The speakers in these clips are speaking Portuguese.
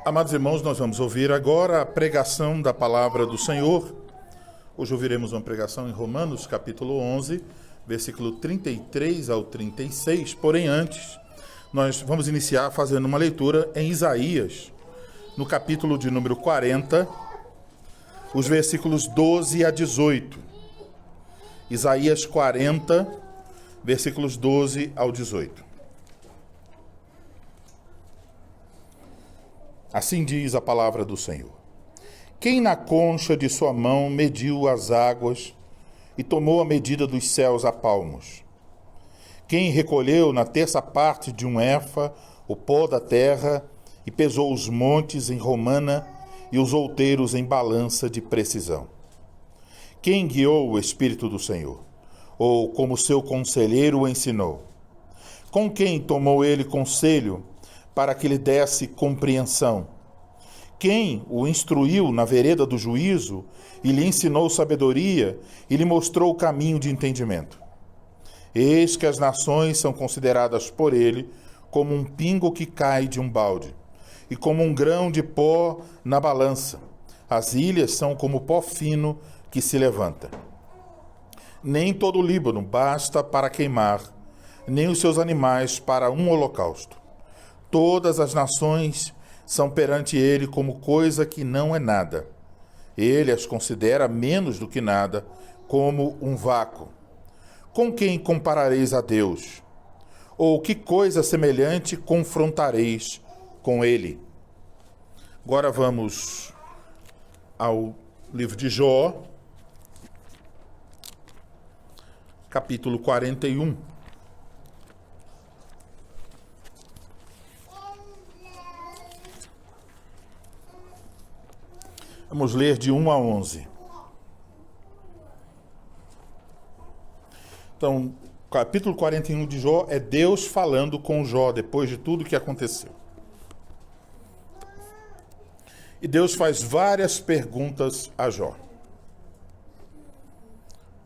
Amados irmãos, nós vamos ouvir agora a pregação da palavra do Senhor. Hoje ouviremos uma pregação em Romanos, capítulo 11, versículo 33 ao 36. Porém, antes, nós vamos iniciar fazendo uma leitura em Isaías, no capítulo de número 40, os versículos 12 a 18. Isaías 40, versículos 12 ao 18. Assim diz a palavra do Senhor. Quem na concha de sua mão mediu as águas e tomou a medida dos céus a palmos? Quem recolheu na terça parte de um éfa o pó da terra e pesou os montes em romana e os outeiros em balança de precisão? Quem guiou o Espírito do Senhor? Ou como seu conselheiro o ensinou? Com quem tomou ele conselho para que lhe desse compreensão? Quem o instruiu na vereda do juízo e lhe ensinou sabedoria e lhe mostrou o caminho de entendimento? Eis que as nações são consideradas por ele como um pingo que cai de um balde e como um grão de pó na balança. As ilhas são como pó fino que se levanta. Nem todo o Líbano basta para queimar, nem os seus animais para um holocausto. Todas as nações são perante ele como coisa que não é nada. Ele as considera menos do que nada, como um vácuo. Com quem comparareis a Deus? Ou que coisa semelhante confrontareis com ele? Agora vamos ao livro de Jó, capítulo 41. Vamos ler de 1 a 11. Então, capítulo 41 de Jó é Deus falando com Jó depois de tudo que aconteceu. E Deus faz várias perguntas a Jó.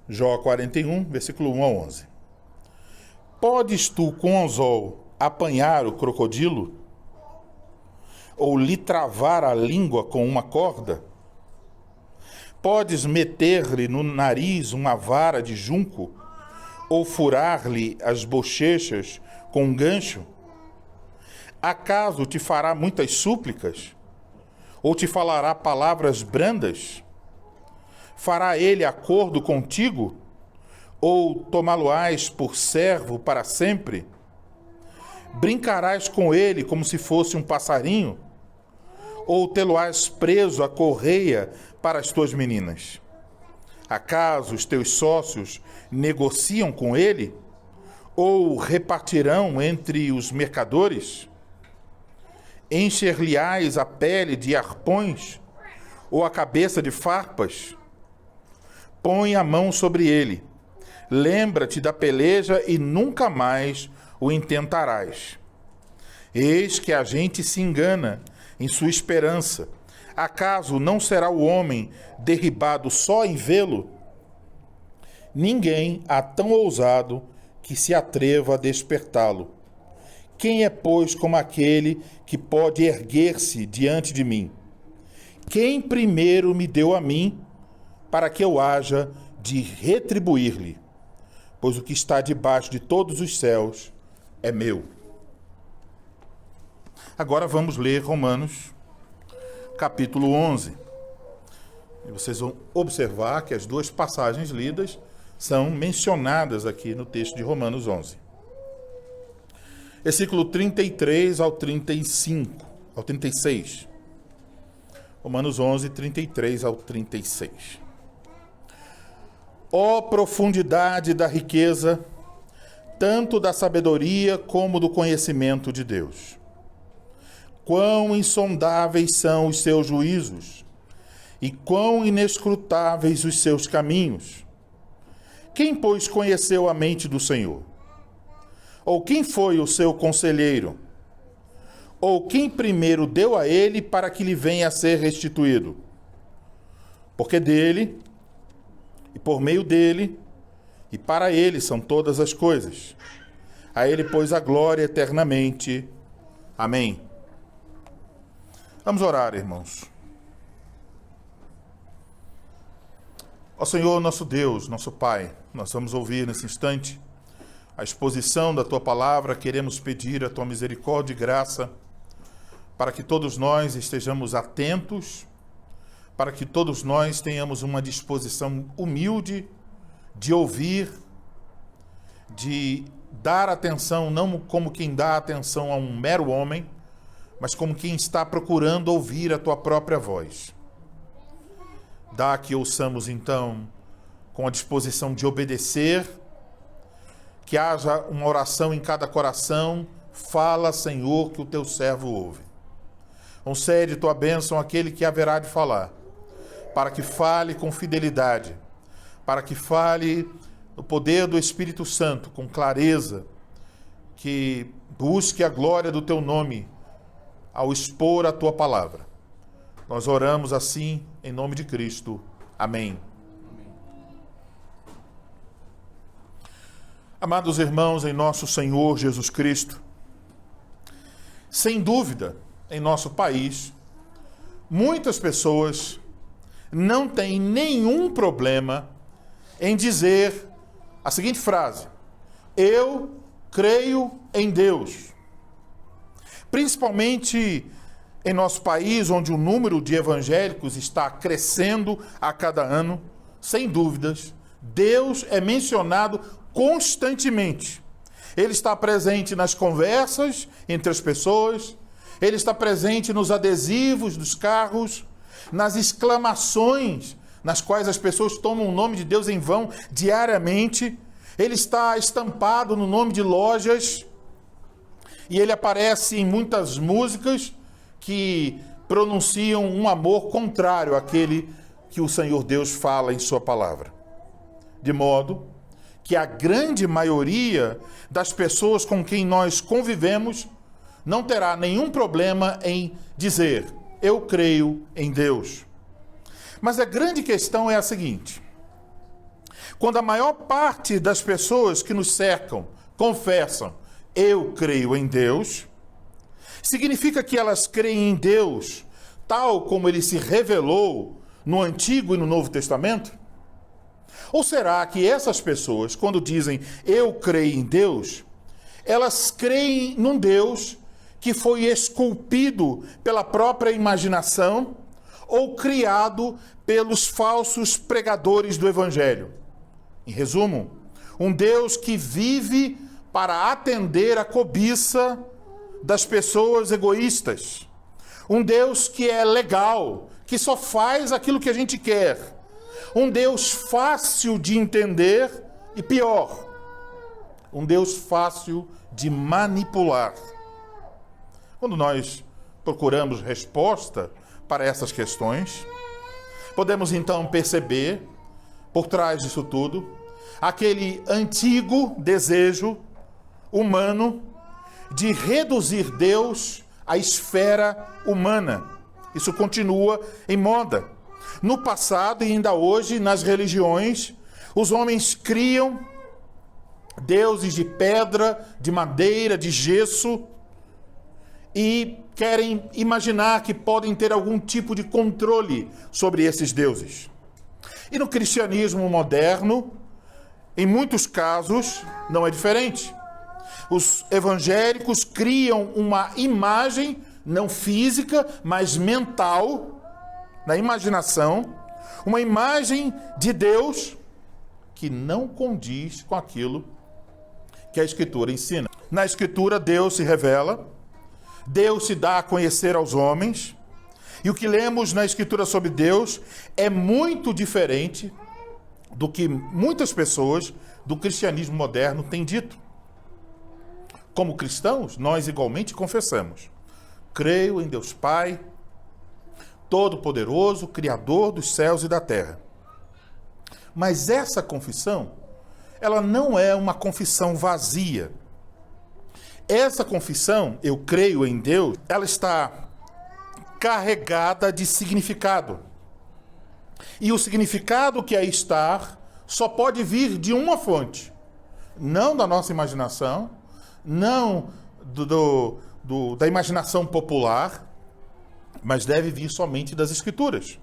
Jó 41, versículo 1 a 11. Podes tu com anzol apanhar o crocodilo? Ou lhe travar a língua com uma corda? Podes meter-lhe no nariz uma vara de junco? Ou furar-lhe as bochechas com um gancho? Acaso te fará muitas súplicas? Ou te falará palavras brandas? Fará ele acordo contigo? Ou tomá-lo-ás por servo para sempre? Brincarás com ele como se fosse um passarinho? Ou tê-lo-ás preso à correia para as tuas meninas? Acaso os teus sócios negociam com ele? Ou repartirão entre os mercadores? Encher-lhe-ás a pele de arpões? Ou a cabeça de farpas? Põe a mão sobre ele. Lembra-te da peleja e nunca mais o intentarás. Eis que a gente se engana em sua esperança. Acaso não será o homem derribado só em vê-lo? Ninguém há tão ousado que se atreva a despertá-lo. Quem é, pois, como aquele que pode erguer-se diante de mim? Quem primeiro me deu a mim, para que eu haja de retribuir-lhe? Pois o que está debaixo de todos os céus é meu. Agora vamos ler Romanos, capítulo 11. E vocês vão observar que as duas passagens lidas são mencionadas aqui no texto de Romanos 11. Versículo 33 ao 35, ao 36. Romanos 11, 33 ao 36. Ó profundidade da riqueza, tanto da sabedoria como do conhecimento de Deus! Quão insondáveis são os seus juízos, e quão inescrutáveis os seus caminhos! Quem, pois, conheceu a mente do Senhor? Ou quem foi o seu conselheiro? Ou quem primeiro deu a ele para que lhe venha a ser restituído? Porque dele, e por meio dele, e para ele são todas as coisas. A ele, pois, a glória eternamente. Amém. Vamos orar, irmãos. Ó Senhor, nosso Deus, nosso Pai, nós vamos ouvir nesse instante a exposição da Tua palavra. Queremos pedir a Tua misericórdia e graça para que todos nós estejamos atentos, para que todos nós tenhamos uma disposição humilde de ouvir, de dar atenção, não como quem dá atenção a um mero homem, mas como quem está procurando ouvir a Tua própria voz. Dá que ouçamos, então, com a disposição de obedecer, que haja uma oração em cada coração. Fala, Senhor, que o Teu servo ouve. Concede Tua bênção àquele que haverá de falar, para que fale com fidelidade, para que fale no poder do Espírito Santo, com clareza, que busque a glória do Teu nome ao expor a Tua palavra. Nós oramos assim, em nome de Cristo. Amém. Amados irmãos, em nosso Senhor Jesus Cristo, sem dúvida, em nosso país, muitas pessoas não têm nenhum problema em dizer a seguinte frase: eu creio em Deus. Principalmente em nosso país, onde o número de evangélicos está crescendo a cada ano, sem dúvidas, Deus é mencionado constantemente. Ele está presente nas conversas entre as pessoas, ele está presente nos adesivos dos carros, nas exclamações nas quais as pessoas tomam o nome de Deus em vão diariamente. Ele está estampado no nome de lojas e ele aparece em muitas músicas que pronunciam um amor contrário àquele que o Senhor Deus fala em sua palavra. De modo que a grande maioria das pessoas com quem nós convivemos não terá nenhum problema em dizer: eu creio em Deus. Mas a grande questão é a seguinte: quando a maior parte das pessoas que nos cercam confessam: eu creio em Deus, significa que elas creem em Deus tal como ele se revelou no Antigo e no Novo Testamento? Ou será que essas pessoas, quando dizem eu creio em Deus, elas creem num Deus que foi esculpido pela própria imaginação ou criado pelos falsos pregadores do Evangelho? Em resumo, um Deus que vive para atender a cobiça das pessoas egoístas. Um Deus que é legal, que só faz aquilo que a gente quer. Um Deus fácil de entender e, pior, um Deus fácil de manipular. Quando nós procuramos resposta para essas questões, podemos então perceber, por trás disso tudo, aquele antigo desejo humano de reduzir Deus à esfera humana. Isso continua em moda. No passado e ainda hoje, nas religiões, os homens criam deuses de pedra, de madeira, de gesso, e querem imaginar que podem ter algum tipo de controle sobre esses deuses. E no cristianismo moderno, em muitos casos, não é diferente. Os evangélicos criam uma imagem, não física, mas mental, na imaginação, uma imagem de Deus que não condiz com aquilo que a Escritura ensina. Na Escritura, Deus se revela, Deus se dá a conhecer aos homens, e o que lemos na Escritura sobre Deus é muito diferente do que muitas pessoas do cristianismo moderno têm dito. Como cristãos, nós igualmente confessamos: creio em Deus Pai, Todo-Poderoso, Criador dos céus e da terra. Mas essa confissão, ela não é uma confissão vazia. Essa confissão, eu creio em Deus, ela está carregada de significado. E o significado que aí está só pode vir de uma fonte. Não da nossa imaginação, não da imaginação popular, mas deve vir somente das Escrituras.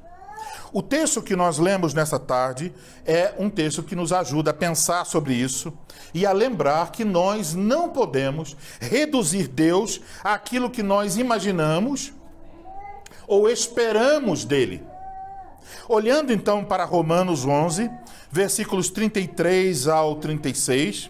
O texto que nós lemos nessa tarde é um texto que nos ajuda a pensar sobre isso e a lembrar que nós não podemos reduzir Deus àquilo que nós imaginamos ou esperamos dele. Olhando então para Romanos 11, versículos 33 ao 36,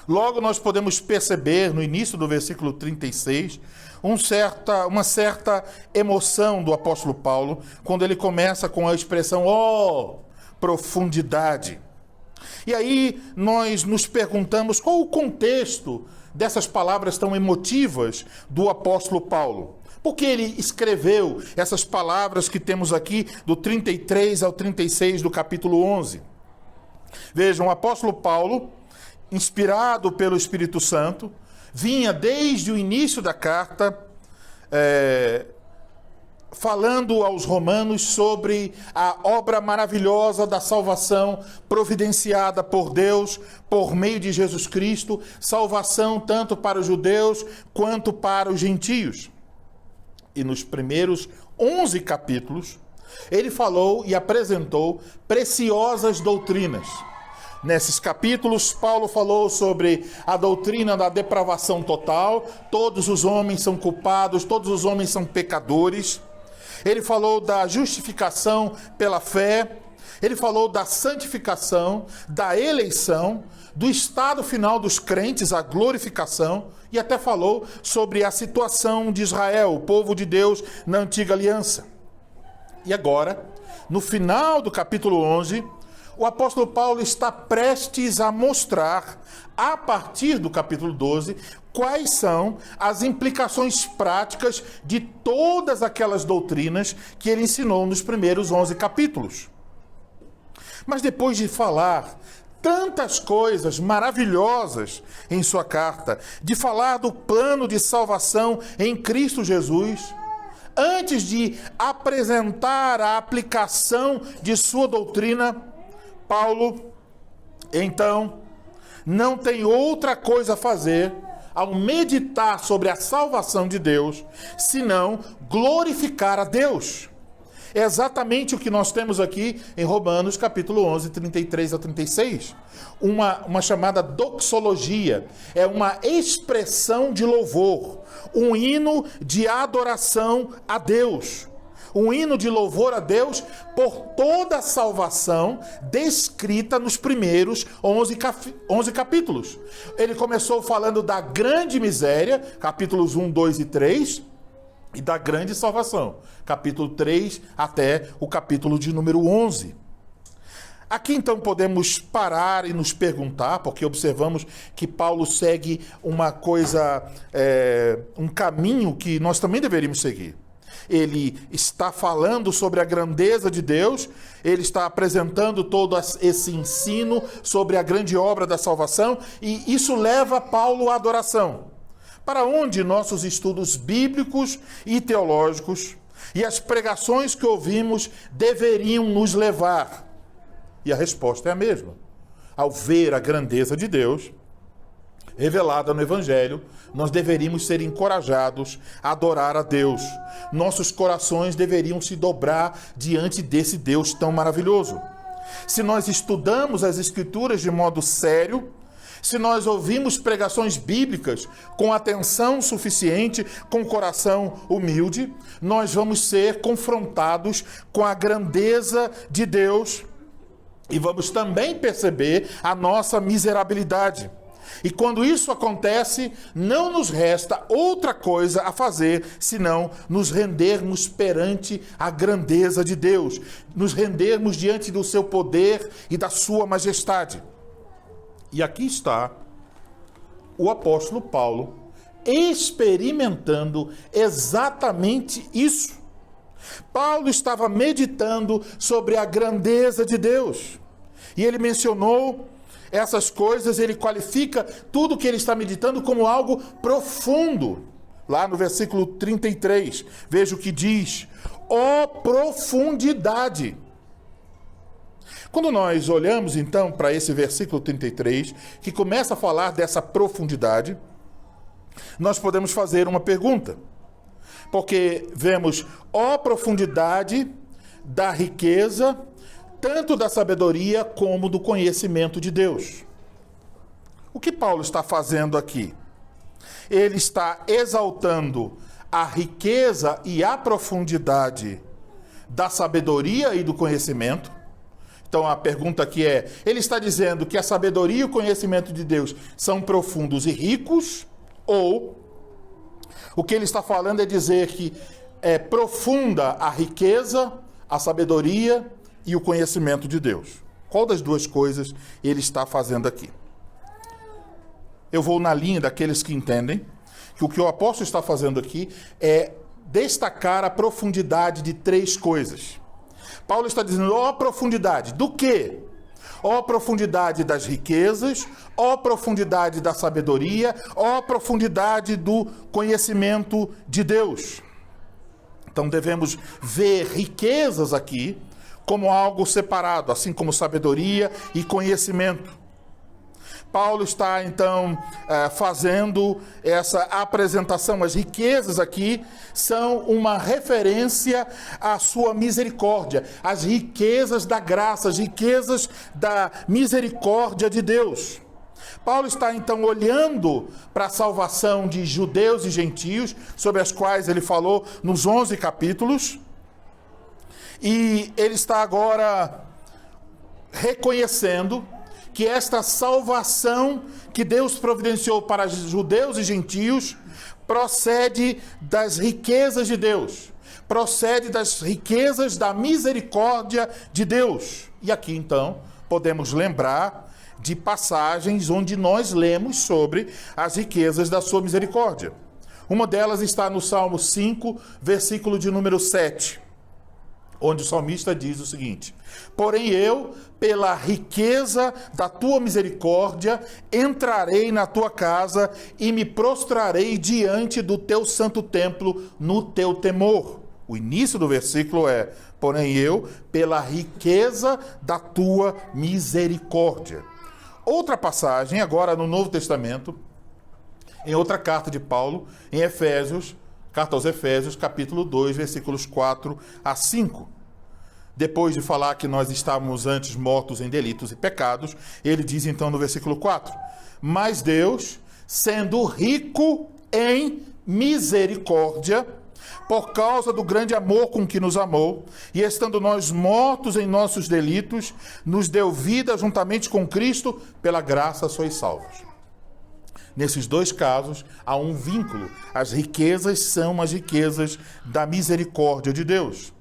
logo nós podemos perceber no início do versículo 36 uma certa emoção do apóstolo Paulo, quando ele começa com a expressão, profundidade. E aí nós nos perguntamos qual o contexto dessas palavras tão emotivas do apóstolo Paulo. Por que ele escreveu essas palavras que temos aqui do 33 ao 36 do capítulo 11? Vejam, o apóstolo Paulo, inspirado pelo Espírito Santo, vinha desde o início da carta falando aos romanos sobre a obra maravilhosa da salvação providenciada por Deus por meio de Jesus Cristo, salvação tanto para os judeus quanto para os gentios. E nos primeiros 11 capítulos, ele falou e apresentou preciosas doutrinas. Nesses capítulos, Paulo falou sobre a doutrina da depravação total, todos os homens são culpados, todos os homens são pecadores. Ele falou da justificação pela fé, ele falou da santificação, da eleição, do estado final dos crentes, a glorificação, e até falou sobre a situação de Israel, o povo de Deus na antiga aliança. E agora, no final do capítulo 11, o apóstolo Paulo está prestes a mostrar, a partir do capítulo 12, quais são as implicações práticas de todas aquelas doutrinas que ele ensinou nos primeiros 11 capítulos. Mas depois de falar tantas coisas maravilhosas em sua carta, de falar do plano de salvação em Cristo Jesus, antes de apresentar a aplicação de sua doutrina, Paulo, então, não tem outra coisa a fazer ao meditar sobre a salvação de Deus, senão glorificar a Deus. É exatamente o que nós temos aqui em Romanos capítulo 11, 33 a 36. Uma chamada doxologia, é uma expressão de louvor, um hino de adoração a Deus. Um hino de louvor a Deus por toda a salvação descrita nos primeiros 11 capítulos. Ele começou falando da grande miséria, capítulos 1, 2 e 3, e da grande salvação, capítulo 3 até o capítulo de número 11. Aqui então podemos parar e nos perguntar, porque observamos que Paulo segue um caminho que nós também deveríamos seguir. Ele está falando sobre a grandeza de Deus, ele está apresentando todo esse ensino sobre a grande obra da salvação, e isso leva Paulo à adoração. Para onde nossos estudos bíblicos e teológicos e as pregações que ouvimos deveriam nos levar? E a resposta é a mesma. Ao ver a grandeza de Deus revelada no Evangelho, nós deveríamos ser encorajados a adorar a Deus. Nossos corações deveriam se dobrar diante desse Deus tão maravilhoso. Se nós estudamos as Escrituras de modo sério, se nós ouvimos pregações bíblicas com atenção suficiente, com coração humilde, nós vamos ser confrontados com a grandeza de Deus e vamos também perceber a nossa miserabilidade. E quando isso acontece, não nos resta outra coisa a fazer senão nos rendermos perante a grandeza de Deus, nos rendermos diante do seu poder e da sua majestade. E aqui está o apóstolo Paulo experimentando exatamente isso. Paulo estava meditando sobre a grandeza de Deus. E ele mencionou essas coisas, ele qualifica tudo que ele está meditando como algo profundo. Lá no versículo 33, veja o que diz: ó profundidade. Quando nós olhamos então para esse versículo 33, que começa a falar dessa profundidade, nós podemos fazer uma pergunta. porque vemos ó profundidade da riqueza, tanto da sabedoria como do conhecimento de Deus. O que Paulo está fazendo aqui? Ele está exaltando a riqueza e a profundidade da sabedoria e do conhecimento. Então a pergunta aqui é, ele está dizendo que a sabedoria e o conhecimento de Deus são profundos e ricos, ou o que ele está falando é dizer que é profunda a riqueza, a sabedoria e o conhecimento de Deus? Qual das duas coisas ele está fazendo aqui? Eu vou na linha daqueles que entendem que o apóstolo está fazendo aqui é destacar a profundidade de três coisas. Paulo está dizendo, ó profundidade do quê? Ó profundidade das riquezas, ó profundidade da sabedoria, ó profundidade do conhecimento de Deus. Então devemos ver riquezas aqui como algo separado, assim como sabedoria e conhecimento. Paulo está, então, fazendo essa apresentação. As riquezas aqui são uma referência à sua misericórdia, as riquezas da graça, as riquezas da misericórdia de Deus. Paulo está, então, olhando para a salvação de judeus e gentios, sobre as quais ele falou nos 11 capítulos, e ele está agora reconhecendo que esta salvação que Deus providenciou para judeus e gentios procede das riquezas de Deus, procede das riquezas da misericórdia de Deus. E aqui então podemos lembrar de passagens onde nós lemos sobre as riquezas da sua misericórdia. Uma delas está no Salmo 5, versículo de número 7. Onde o salmista diz o seguinte: porém eu, pela riqueza da tua misericórdia, entrarei na tua casa e me prostrarei diante do teu santo templo no teu temor. O início do versículo é: porém eu, pela riqueza da tua misericórdia. Outra passagem, agora no Novo Testamento, em outra carta de Paulo, em Efésios, carta aos Efésios, capítulo 2, versículos 4 a 5. Depois de falar que nós estávamos antes mortos em delitos e pecados, ele diz então no versículo 4: mas Deus, sendo rico em misericórdia, por causa do grande amor com que nos amou, e estando nós mortos em nossos delitos, nos deu vida juntamente com Cristo, pela graça sois salvos. Nesses dois casos, há um vínculo. As riquezas são as riquezas da misericórdia de Deus.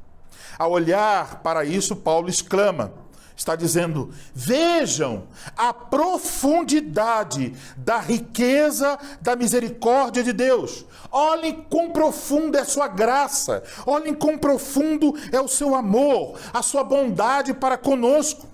Ao olhar para isso, Paulo exclama, está dizendo: vejam a profundidade da riqueza da misericórdia de Deus. Olhem quão profunda é a sua graça. Olhem quão profundo é o seu amor, a sua bondade para conosco.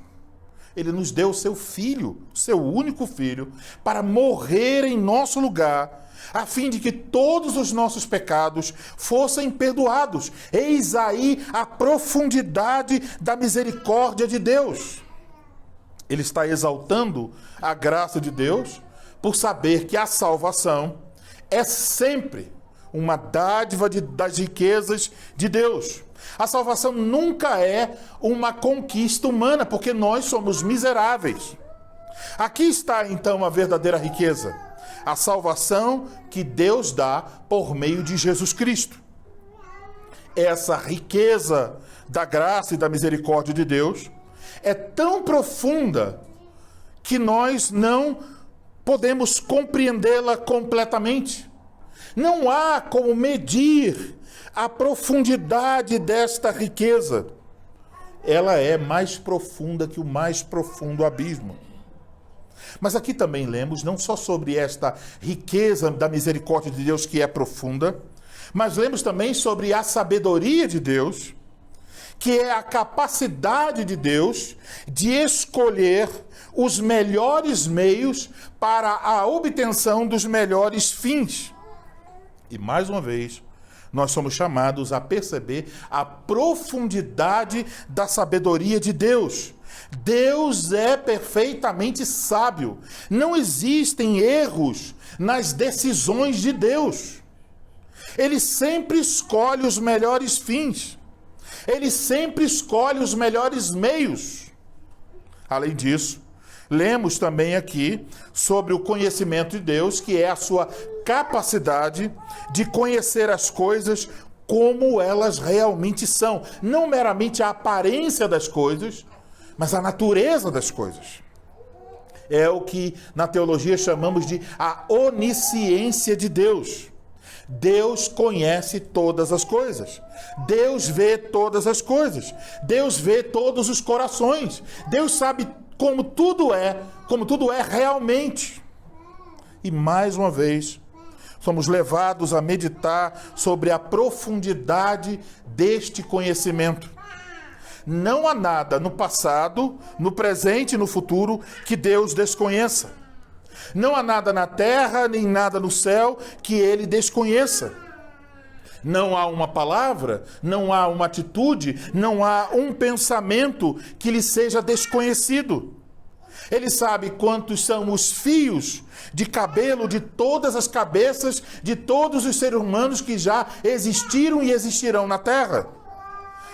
Ele nos deu o seu filho, o seu único filho, para morrer em nosso lugar, a fim de que todos os nossos pecados fossem perdoados. Eis aí a profundidade da misericórdia de Deus. Ele está exaltando a graça de Deus por saber que a salvação é sempre uma dádiva das riquezas de Deus. A salvação nunca é uma conquista humana, porque nós somos miseráveis. Aqui está então a verdadeira riqueza, a salvação que Deus dá por meio de Jesus Cristo. Essa riqueza da graça e da misericórdia de Deus é tão profunda que nós não podemos compreendê-la completamente. Não há como medir a profundidade desta riqueza. Ela é mais profunda que o mais profundo abismo. Mas aqui também lemos não só sobre esta riqueza da misericórdia de Deus que é profunda, mas lemos também sobre a sabedoria de Deus, que é a capacidade de Deus de escolher os melhores meios para a obtenção dos melhores fins. E mais uma vez, nós somos chamados a perceber a profundidade da sabedoria de Deus. Deus é perfeitamente sábio. Não existem erros nas decisões de Deus. Ele sempre escolhe os melhores fins. Ele sempre escolhe os melhores meios. Além disso, lemos também aqui sobre o conhecimento de Deus, que é a sua capacidade de conhecer as coisas como elas realmente são. Não meramente a aparência das coisas, mas a natureza das coisas. É o que na teologia chamamos de a onisciência de Deus. Deus conhece todas as coisas. Deus vê todas as coisas. Deus vê todos os corações. Deus sabe como tudo é realmente. E mais uma vez, somos levados a meditar sobre a profundidade deste conhecimento. Não há nada no passado, no presente e no futuro que Deus desconheça. Não há nada na terra, nem nada no céu que ele desconheça. Não há uma palavra, não há uma atitude, não há um pensamento que lhe seja desconhecido. Ele sabe quantos são os fios de cabelo de todas as cabeças de todos os seres humanos que já existiram e existirão na terra.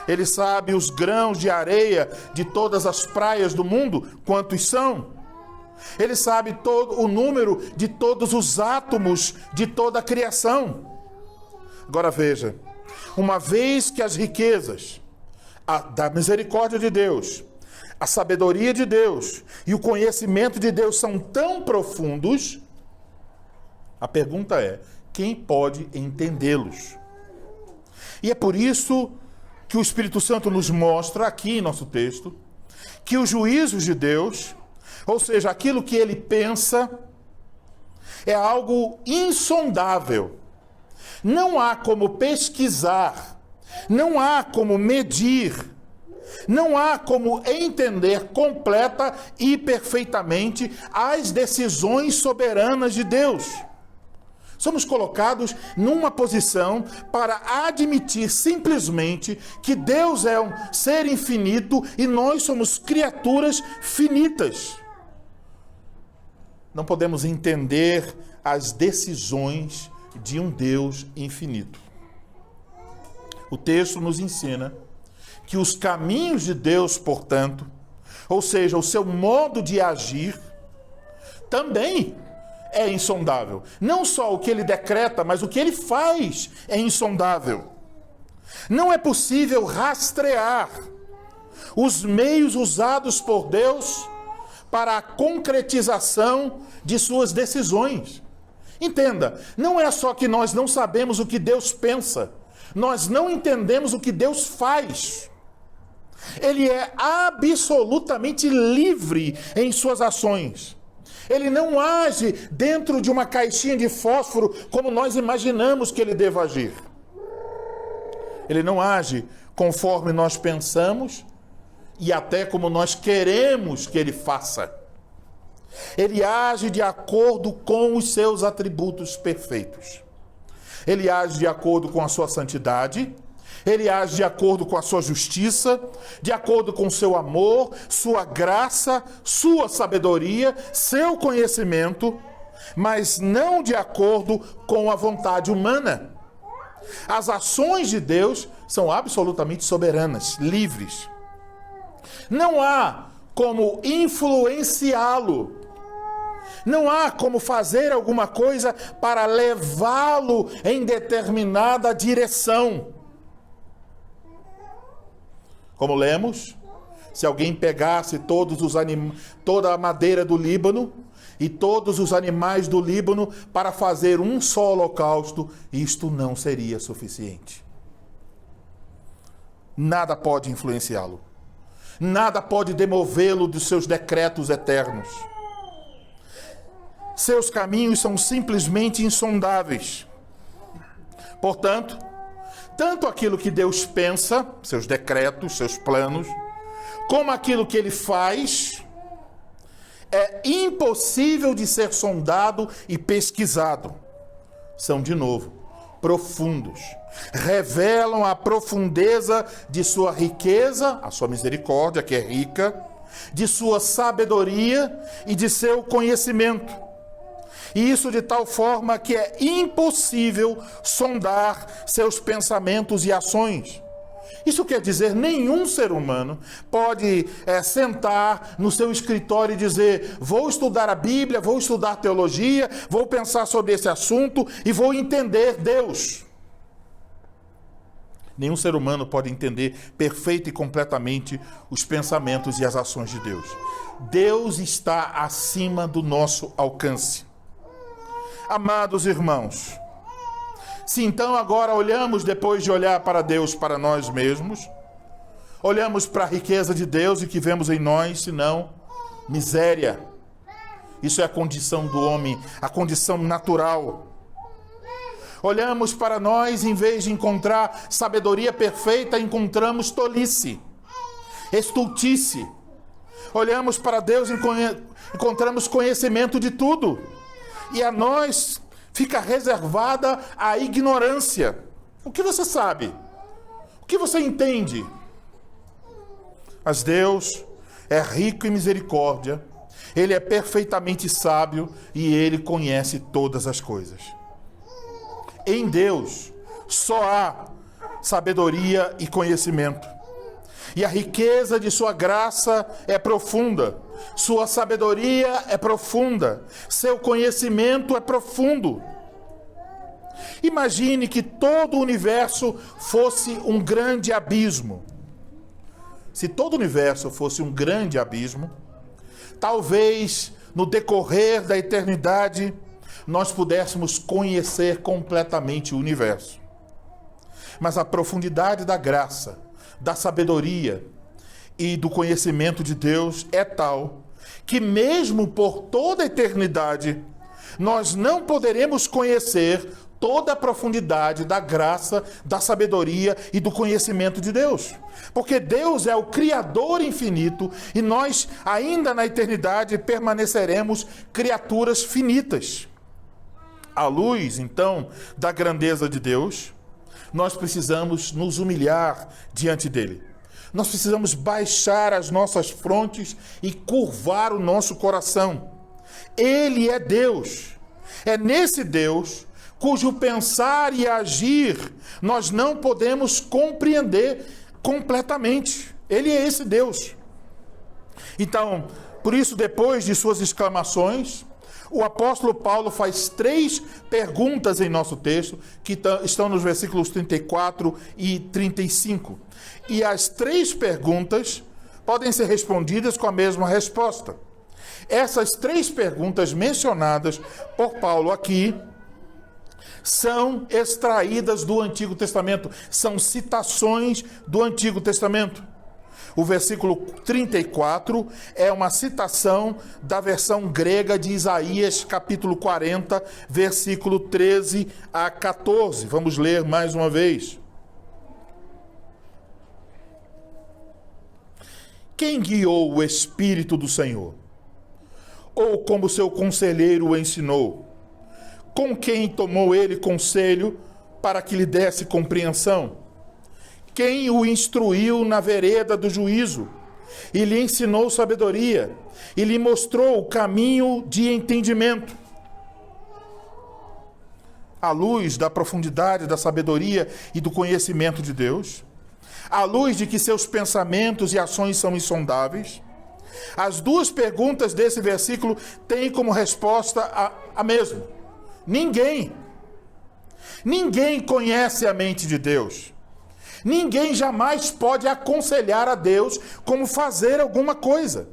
Ele sabe os grãos de areia de todas as praias do mundo, quantos são. Ele sabe todo o número de todos os átomos de toda a criação. Agora veja, uma vez que as riquezas da misericórdia de Deus, a sabedoria de Deus e o conhecimento de Deus são tão profundos, a pergunta é, quem pode entendê-los? E é por isso que o Espírito Santo nos mostra aqui em nosso texto que os juízos de Deus, ou seja, aquilo que ele pensa, é algo insondável. Não há como pesquisar, não há como medir, não há como entender completa e perfeitamente as decisões soberanas de Deus. Somos colocados numa posição para admitir simplesmente que Deus é um ser infinito e nós somos criaturas finitas. Não podemos entender as decisões de um Deus infinito. O texto nos ensina que os caminhos de Deus, portanto, ou seja, o seu modo de agir, também é insondável. Não só o que ele decreta, mas o que ele faz é insondável. Não é possível rastrear os meios usados por Deus para a concretização de suas decisões. Entenda, não é só que nós não sabemos o que Deus pensa, nós não entendemos o que Deus faz. Ele é absolutamente livre em suas ações. Ele não age dentro de uma caixinha de fósforo como nós imaginamos que ele deva agir. Ele não age conforme nós pensamos e até como nós queremos que ele faça. Ele age de acordo com os seus atributos perfeitos. Ele age de acordo com a sua santidade. Ele age de acordo com a sua justiça, de acordo com o seu amor, sua graça, sua sabedoria, seu conhecimento, mas não de acordo com a vontade humana. As ações de Deus são absolutamente soberanas, livres. Não há como influenciá-lo. Não há como fazer alguma coisa para levá-lo em determinada direção. Como lemos, se alguém pegasse toda a madeira do Líbano e todos os animais do Líbano para fazer um só holocausto, isto não seria suficiente. Nada pode influenciá-lo. Nada pode demovê-lo dos seus decretos eternos. Seus caminhos são simplesmente insondáveis. Portanto, tanto aquilo que Deus pensa, seus decretos, seus planos, como aquilo que ele faz, é impossível de ser sondado e pesquisado. São, de novo, profundos. Revelam a profundeza de sua riqueza, a sua misericórdia, que é rica, de sua sabedoria e de seu conhecimento. E isso de tal forma que é impossível sondar seus pensamentos e ações. Isso quer dizer, nenhum ser humano pode sentar no seu escritório e dizer: vou estudar a Bíblia, vou estudar teologia, vou pensar sobre esse assunto e vou entender Deus. Nenhum ser humano pode entender perfeita e completamente os pensamentos e as ações de Deus. Deus está acima do nosso alcance. Amados irmãos, se então agora olhamos, depois de olhar para Deus, para nós mesmos, olhamos para a riqueza de Deus e que vemos em nós, senão miséria. Isso é a condição do homem, a condição natural. Olhamos para nós, em vez de encontrar sabedoria perfeita, encontramos tolice, estultice. Olhamos para Deus e encontramos conhecimento de tudo. E a nós fica reservada a ignorância. O que você sabe? O que você entende? Mas Deus é rico em misericórdia, Ele é perfeitamente sábio e Ele conhece todas as coisas. Em Deus só há sabedoria e conhecimento. E a riqueza de sua graça é profunda, sua sabedoria é profunda, seu conhecimento é profundo. Imagine que todo o universo fosse um grande abismo. Se todo o universo fosse um grande abismo, talvez no decorrer da eternidade nós pudéssemos conhecer completamente o universo. Mas a profundidade da graça, da sabedoria e do conhecimento de Deus é tal que mesmo por toda a eternidade nós não poderemos conhecer toda a profundidade da graça, da sabedoria e do conhecimento de Deus. Porque Deus é o Criador infinito e nós ainda na eternidade permaneceremos criaturas finitas. À luz, então, da grandeza de Deus, nós precisamos nos humilhar diante dele. Nós precisamos baixar as nossas frontes e curvar o nosso coração. Ele é Deus. É nesse Deus cujo pensar e agir nós não podemos compreender completamente. Ele é esse Deus. Então, por isso, depois de suas exclamações, o apóstolo Paulo faz 3 perguntas em nosso texto, que estão nos versículos 34 e 35. E as 3 perguntas podem ser respondidas com a mesma resposta. Essas 3 perguntas mencionadas por Paulo aqui são extraídas do Antigo Testamento, são citações do Antigo Testamento. O versículo 34 é uma citação da versão grega de Isaías, capítulo 40, versículo 13 a 14. Vamos ler mais uma vez. Quem guiou o Espírito do Senhor? Ou como seu conselheiro o ensinou? Com quem tomou ele conselho para que lhe desse compreensão? Quem o instruiu na vereda do juízo, e lhe ensinou sabedoria, e lhe mostrou o caminho de entendimento? À luz da profundidade da sabedoria e do conhecimento de Deus, à luz de que seus pensamentos e ações são insondáveis, as 2 perguntas desse versículo têm como resposta a mesma. Ninguém conhece a mente de Deus. Ninguém jamais pode aconselhar a Deus como fazer alguma coisa.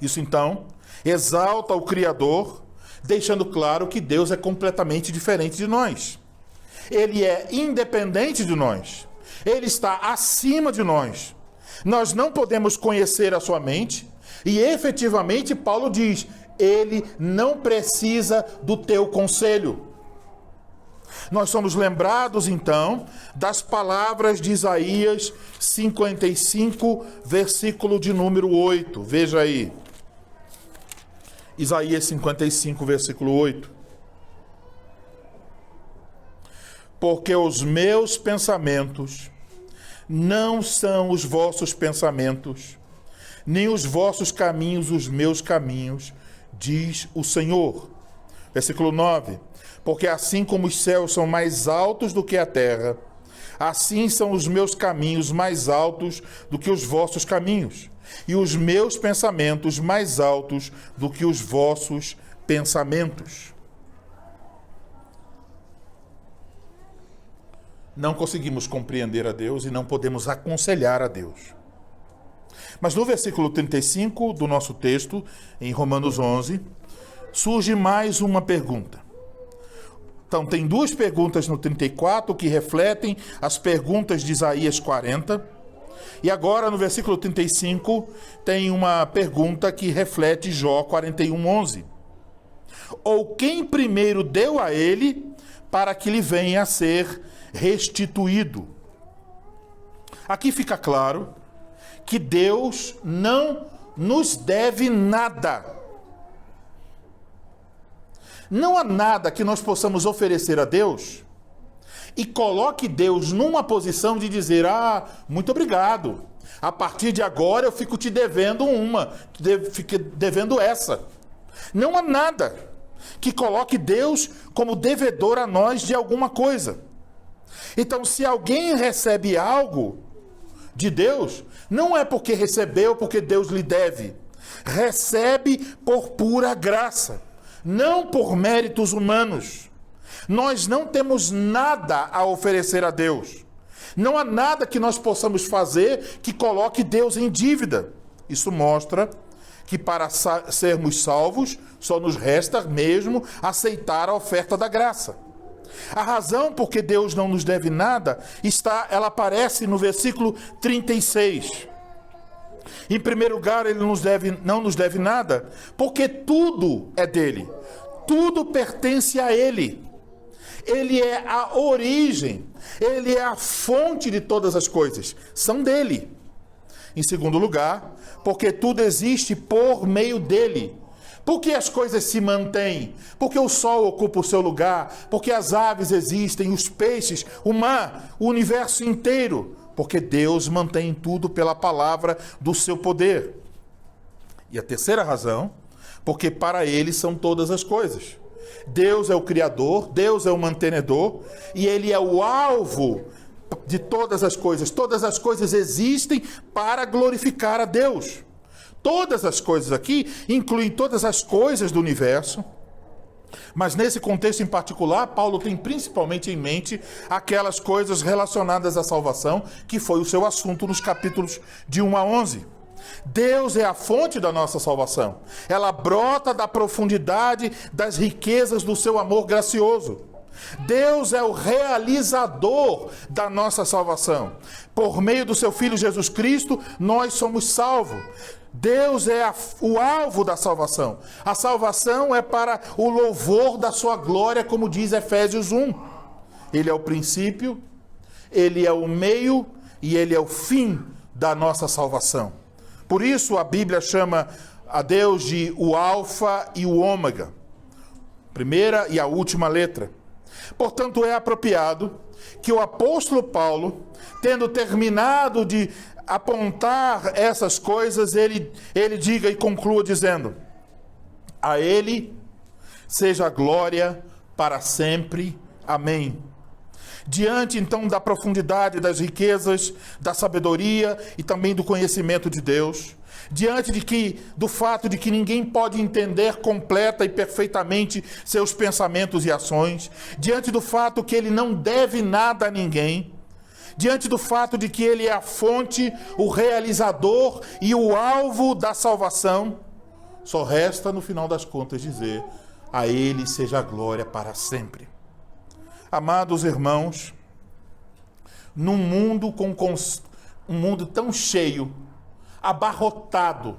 Isso então exalta o Criador, deixando claro que Deus é completamente diferente de nós. Ele é independente de nós. Ele está acima de nós. Nós não podemos conhecer a sua mente e efetivamente Paulo diz: ele não precisa do teu conselho. Nós somos lembrados, então, das palavras de Isaías 55, versículo de número 8. Veja aí. Isaías 55, versículo 8. Porque os meus pensamentos não são os vossos pensamentos, nem os vossos caminhos os meus caminhos, diz o Senhor. Versículo 9. Porque assim como os céus são mais altos do que a terra, assim são os meus caminhos mais altos do que os vossos caminhos, e os meus pensamentos mais altos do que os vossos pensamentos. Não conseguimos compreender a Deus e não podemos aconselhar a Deus. Mas no versículo 35 do nosso texto, em Romanos 11, surge mais uma pergunta. Então, tem duas perguntas no 34 que refletem as perguntas de Isaías 40. E agora, no versículo 35, tem uma pergunta que reflete Jó 41:11. Ou quem primeiro deu a ele para que lhe venha a ser restituído? Aqui fica claro que Deus não nos deve nada. Não há nada que nós possamos oferecer a Deus e coloque Deus numa posição de dizer: muito obrigado, a partir de agora eu fico te devendo fico devendo essa. Não há nada que coloque Deus como devedor a nós de alguma coisa. Então, se alguém recebe algo de Deus, não é porque recebeu, porque Deus lhe deve. Recebe por pura graça, não por méritos humanos. Nós não temos nada a oferecer a Deus. Não há nada que nós possamos fazer que coloque Deus em dívida. Isso mostra que para sermos salvos, só nos resta mesmo aceitar a oferta da graça. A razão por que Deus não nos deve nada, ela aparece no versículo 36. Em primeiro lugar, ele não nos deve nada, porque tudo é dele. Tudo pertence a ele. Ele é a origem, ele é a fonte de todas as coisas. São dele. Em segundo lugar, porque tudo existe por meio dele. Por que as coisas se mantêm? Porque o sol ocupa o seu lugar, porque as aves existem, os peixes, o mar, o universo inteiro. Porque Deus mantém tudo pela palavra do seu poder. E a terceira razão, porque para ele são todas as coisas. Deus é o Criador, Deus é o mantenedor, e ele é o alvo de todas as coisas. Todas as coisas existem para glorificar a Deus. Todas as coisas aqui incluem todas as coisas do universo, mas nesse contexto em particular, Paulo tem principalmente em mente aquelas coisas relacionadas à salvação, que foi o seu assunto nos capítulos de 1 a 11. Deus é a fonte da nossa salvação. Ela brota da profundidade das riquezas do seu amor gracioso. Deus é o realizador da nossa salvação. Por meio do seu Filho Jesus Cristo, nós somos salvos. Deus é o alvo da salvação. A salvação é para o louvor da sua glória, como diz Efésios 1. Ele é o princípio, ele é o meio e ele é o fim da nossa salvação. Por isso a Bíblia chama a Deus de o Alfa e o Ômega, primeira e a última letra. Portanto, é apropriado que o apóstolo Paulo, tendo terminado de apontar essas coisas, ele diga e conclua dizendo: a ele seja a glória para sempre. Amém. Diante então da profundidade das riquezas, da sabedoria e também do conhecimento de Deus, diante do fato de que ninguém pode entender completa e perfeitamente seus pensamentos e ações, diante do fato que ele não deve nada a ninguém, diante do fato de que ele é a fonte, o realizador e o alvo da salvação, só resta no final das contas dizer: a ele seja a glória para sempre. Amados irmãos, num mundo um mundo tão cheio, abarrotado,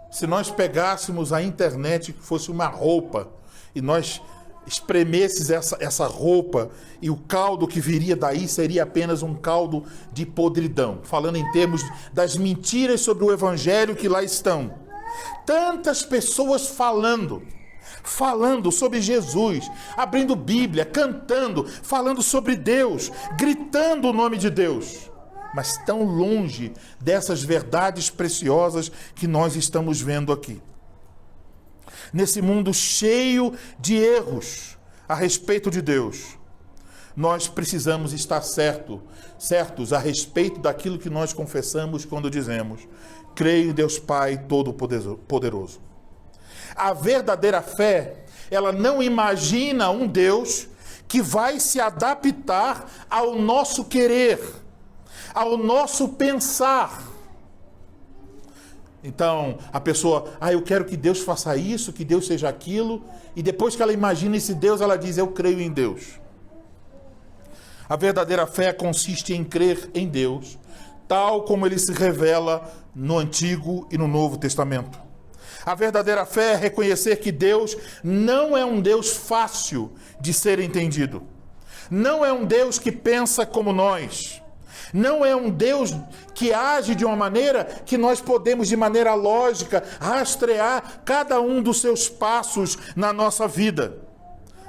se nós pegássemos a internet que fosse uma roupa e nós espremesses essa roupa, e o caldo que viria daí seria apenas um caldo de podridão, falando em termos das mentiras sobre o evangelho que lá estão. Tantas pessoas falando sobre Jesus, abrindo Bíblia, cantando, falando sobre Deus, gritando o nome de Deus, mas tão longe dessas verdades preciosas que nós estamos vendo aqui. nesse mundo cheio de erros a respeito de Deus, nós precisamos estar certos a respeito daquilo que nós confessamos quando dizemos: creio em Deus Pai Todo-Poderoso. A verdadeira fé, ela não imagina um Deus que vai se adaptar ao nosso querer, ao nosso pensar. Então, a pessoa, eu quero que Deus faça isso, que Deus seja aquilo, e depois que ela imagina esse Deus, ela diz: eu creio em Deus. A verdadeira fé consiste em crer em Deus, tal como ele se revela no Antigo e no Novo Testamento. A verdadeira fé é reconhecer que Deus não é um Deus fácil de ser entendido. Não é um Deus que pensa como nós. Não é um Deus que age de uma maneira que nós podemos, de maneira lógica, rastrear cada um dos seus passos na nossa vida.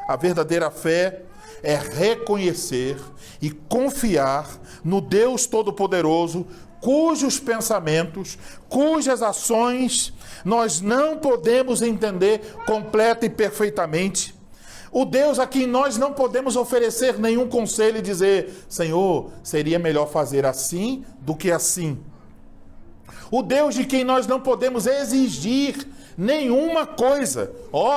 A verdadeira fé é reconhecer e confiar no Deus Todo-Poderoso, cujos pensamentos, cujas ações nós não podemos entender completa e perfeitamente. O Deus a quem nós não podemos oferecer nenhum conselho e dizer: Senhor, seria melhor fazer assim do que assim. O Deus de quem nós não podemos exigir nenhuma coisa.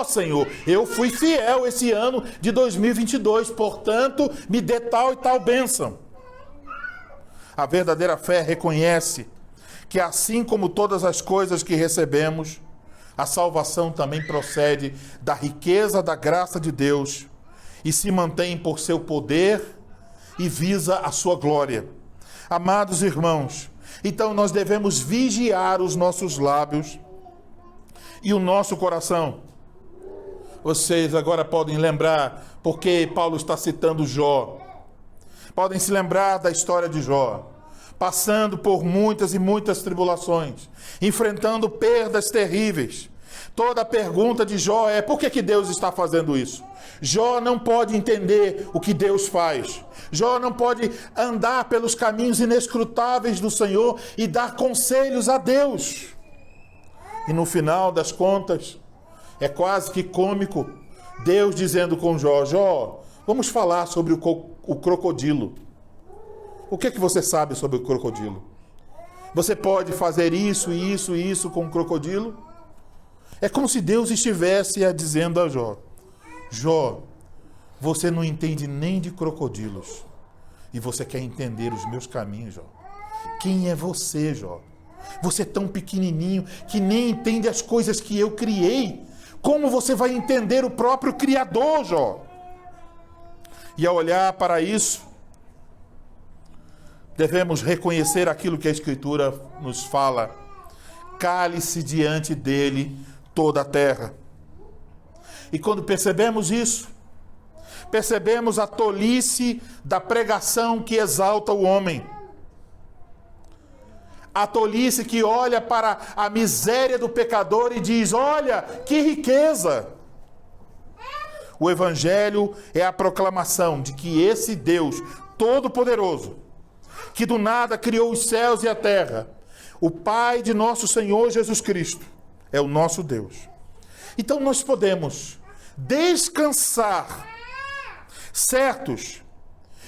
Senhor, eu fui fiel esse ano de 2022, portanto, me dê tal e tal bênção. A verdadeira fé reconhece que, assim como todas as coisas que recebemos, a salvação também procede da riqueza da graça de Deus e se mantém por seu poder e visa a sua glória. Amados irmãos, então nós devemos vigiar os nossos lábios e o nosso coração. Vocês agora podem lembrar porque Paulo está citando Jó. Podem se lembrar da história de Jó, passando por muitas e muitas tribulações, enfrentando perdas terríveis. Toda a pergunta de Jó é: por que Deus está fazendo isso? Jó não pode entender o que Deus faz. Jó não pode andar pelos caminhos inescrutáveis do Senhor e dar conselhos a Deus. E no final das contas, é quase que cômico Deus dizendo com Jó: Jó, vamos falar sobre o crocodilo. O que você sabe sobre o crocodilo? Você pode fazer isso, isso e isso com o crocodilo? É como se Deus estivesse dizendo a Jó: Jó, você não entende nem de crocodilos e você quer entender os meus caminhos, Jó. Quem é você, Jó? Você é tão pequenininho que nem entende as coisas que eu criei. Como você vai entender o próprio Criador, Jó? E ao olhar para isso, devemos reconhecer aquilo que a Escritura nos fala: cale-se diante dele toda a terra. E quando percebemos isso, percebemos a tolice da pregação que exalta o homem. A tolice que olha para a miséria do pecador e diz: olha, que riqueza! O Evangelho é a proclamação de que esse Deus Todo-Poderoso, que do nada criou os céus e a terra, o Pai de nosso Senhor Jesus Cristo, é o nosso Deus. Então nós podemos descansar, certos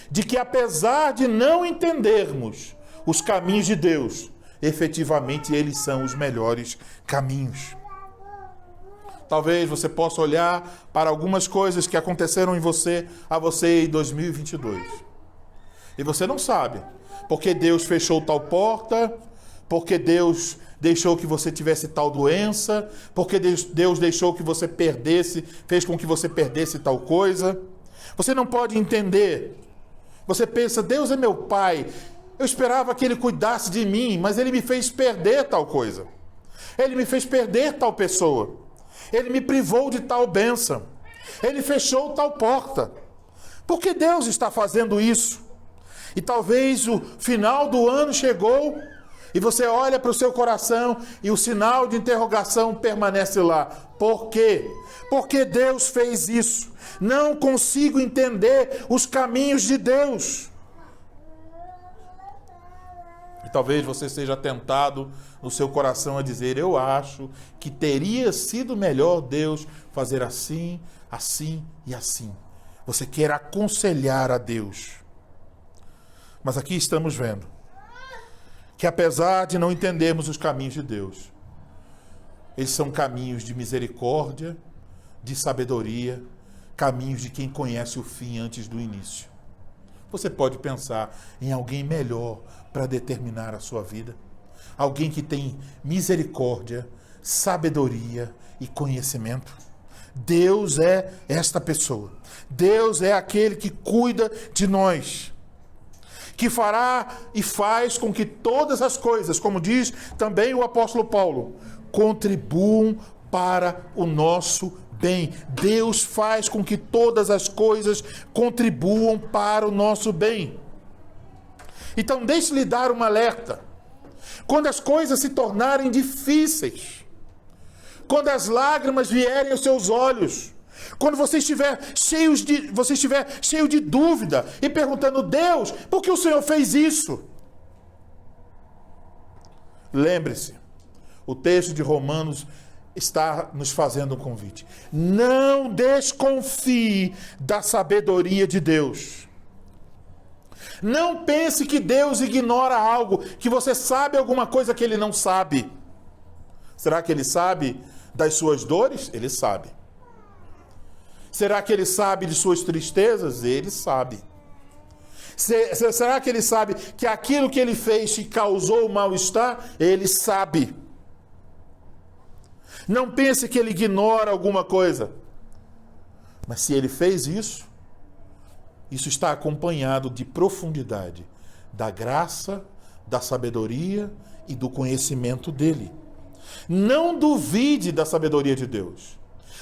de que, apesar de não entendermos os caminhos de Deus, efetivamente eles são os melhores caminhos. Talvez você possa olhar para algumas coisas que aconteceram a você em 2022. E você não sabe porque Deus fechou tal porta, porque Deus deixou que você tivesse tal doença, porque Deus deixou que você fez com que você perdesse tal coisa. Você não pode entender. Você pensa: Deus é meu pai, eu esperava que ele cuidasse de mim, mas ele me fez perder tal coisa. Ele me fez perder tal pessoa. Ele me privou de tal bênção. Ele fechou tal porta. Por que Deus está fazendo isso? E talvez o final do ano chegou e você olha para o seu coração e o sinal de interrogação permanece lá. Por quê? Por que Deus fez isso? Não consigo entender os caminhos de Deus. E talvez você seja tentado no seu coração a dizer: eu acho que teria sido melhor Deus fazer assim, assim e assim. Você quer aconselhar a Deus. Mas aqui estamos vendo que, apesar de não entendermos os caminhos de Deus, eles são caminhos de misericórdia, de sabedoria, caminhos de quem conhece o fim antes do início. Você pode pensar em alguém melhor para determinar a sua vida. Alguém que tem misericórdia, sabedoria e conhecimento. Deus é esta pessoa. Deus é aquele que cuida de nós, que fará e faz com que todas as coisas, como diz também o apóstolo Paulo, contribuam para o nosso bem. Deus faz com que todas as coisas contribuam para o nosso bem. Então, deixe-lhe dar um alerta. Quando as coisas se tornarem difíceis, quando as lágrimas vierem aos seus olhos, quando você estiver cheio de dúvida e perguntando: Deus, por que o Senhor fez isso? Lembre-se, o texto de Romanos está nos fazendo um convite. Não desconfie da sabedoria de Deus. Não pense que Deus ignora algo, que você sabe alguma coisa que Ele não sabe. Será que Ele sabe das suas dores? Ele sabe. Será que Ele sabe de suas tristezas? Ele sabe. Será que Ele sabe que aquilo que Ele fez te causou mal-estar? Ele sabe. Não pense que Ele ignora alguma coisa. Mas se Ele fez isso, isso está acompanhado de profundidade, da graça, da sabedoria e do conhecimento dEle. Não duvide da sabedoria de Deus.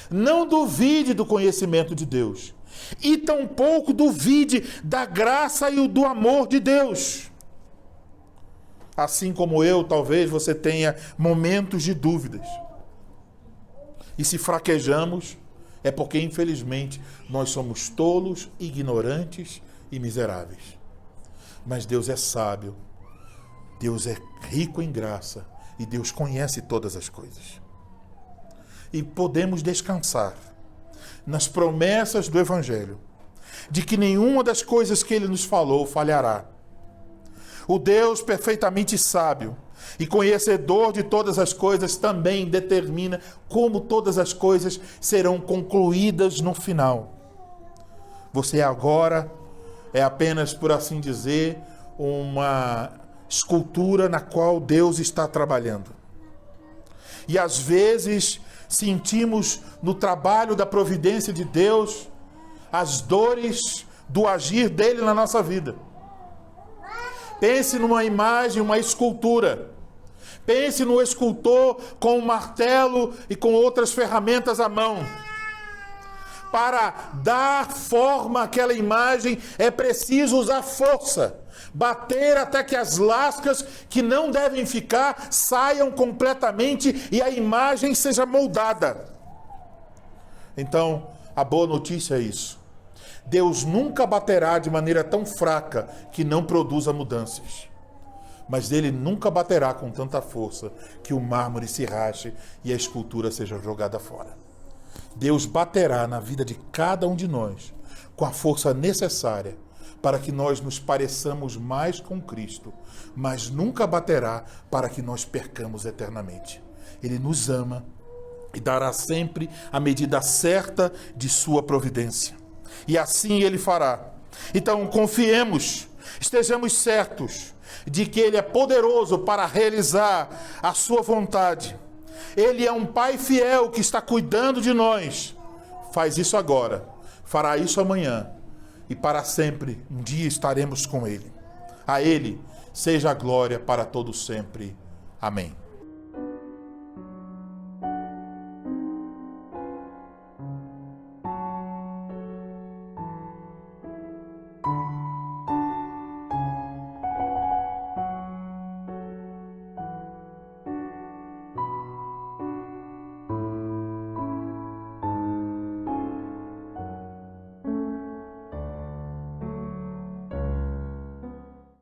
Não duvide do conhecimento de Deus. E tampouco duvide da graça e do amor de Deus. Assim como eu, talvez você tenha momentos de dúvidas. E se fraquejamos, é porque, infelizmente, nós somos tolos, ignorantes e miseráveis. Mas Deus é sábio, Deus é rico em graça e Deus conhece todas as coisas. E podemos descansar nas promessas do Evangelho, de que nenhuma das coisas que Ele nos falou falhará. O Deus perfeitamente sábio e conhecedor de todas as coisas também determina como todas as coisas serão concluídas no final. Você agora é apenas, por assim dizer, uma escultura na qual Deus está trabalhando. E às vezes sentimos no trabalho da providência de Deus as dores do agir dele na nossa vida. Pense numa imagem, uma escultura. Pense no escultor com um martelo e com outras ferramentas à mão. Para dar forma àquela imagem é preciso usar força. Bater até que as lascas que não devem ficar saiam completamente e a imagem seja moldada. Então, a boa notícia é isso. Deus nunca baterá de maneira tão fraca que não produza mudanças. Mas Ele nunca baterá com tanta força que o mármore se rache e a escultura seja jogada fora. Deus baterá na vida de cada um de nós com a força necessária para que nós nos pareçamos mais com Cristo, mas nunca baterá para que nós percamos eternamente. Ele nos ama e dará sempre a medida certa de sua providência. E assim Ele fará. Então confiemos, estejamos certos de que Ele é poderoso para realizar a sua vontade. Ele é um Pai fiel que está cuidando de nós. Faz isso agora, fará isso amanhã e para sempre um dia estaremos com Ele. A Ele seja a glória para todo sempre. Amém.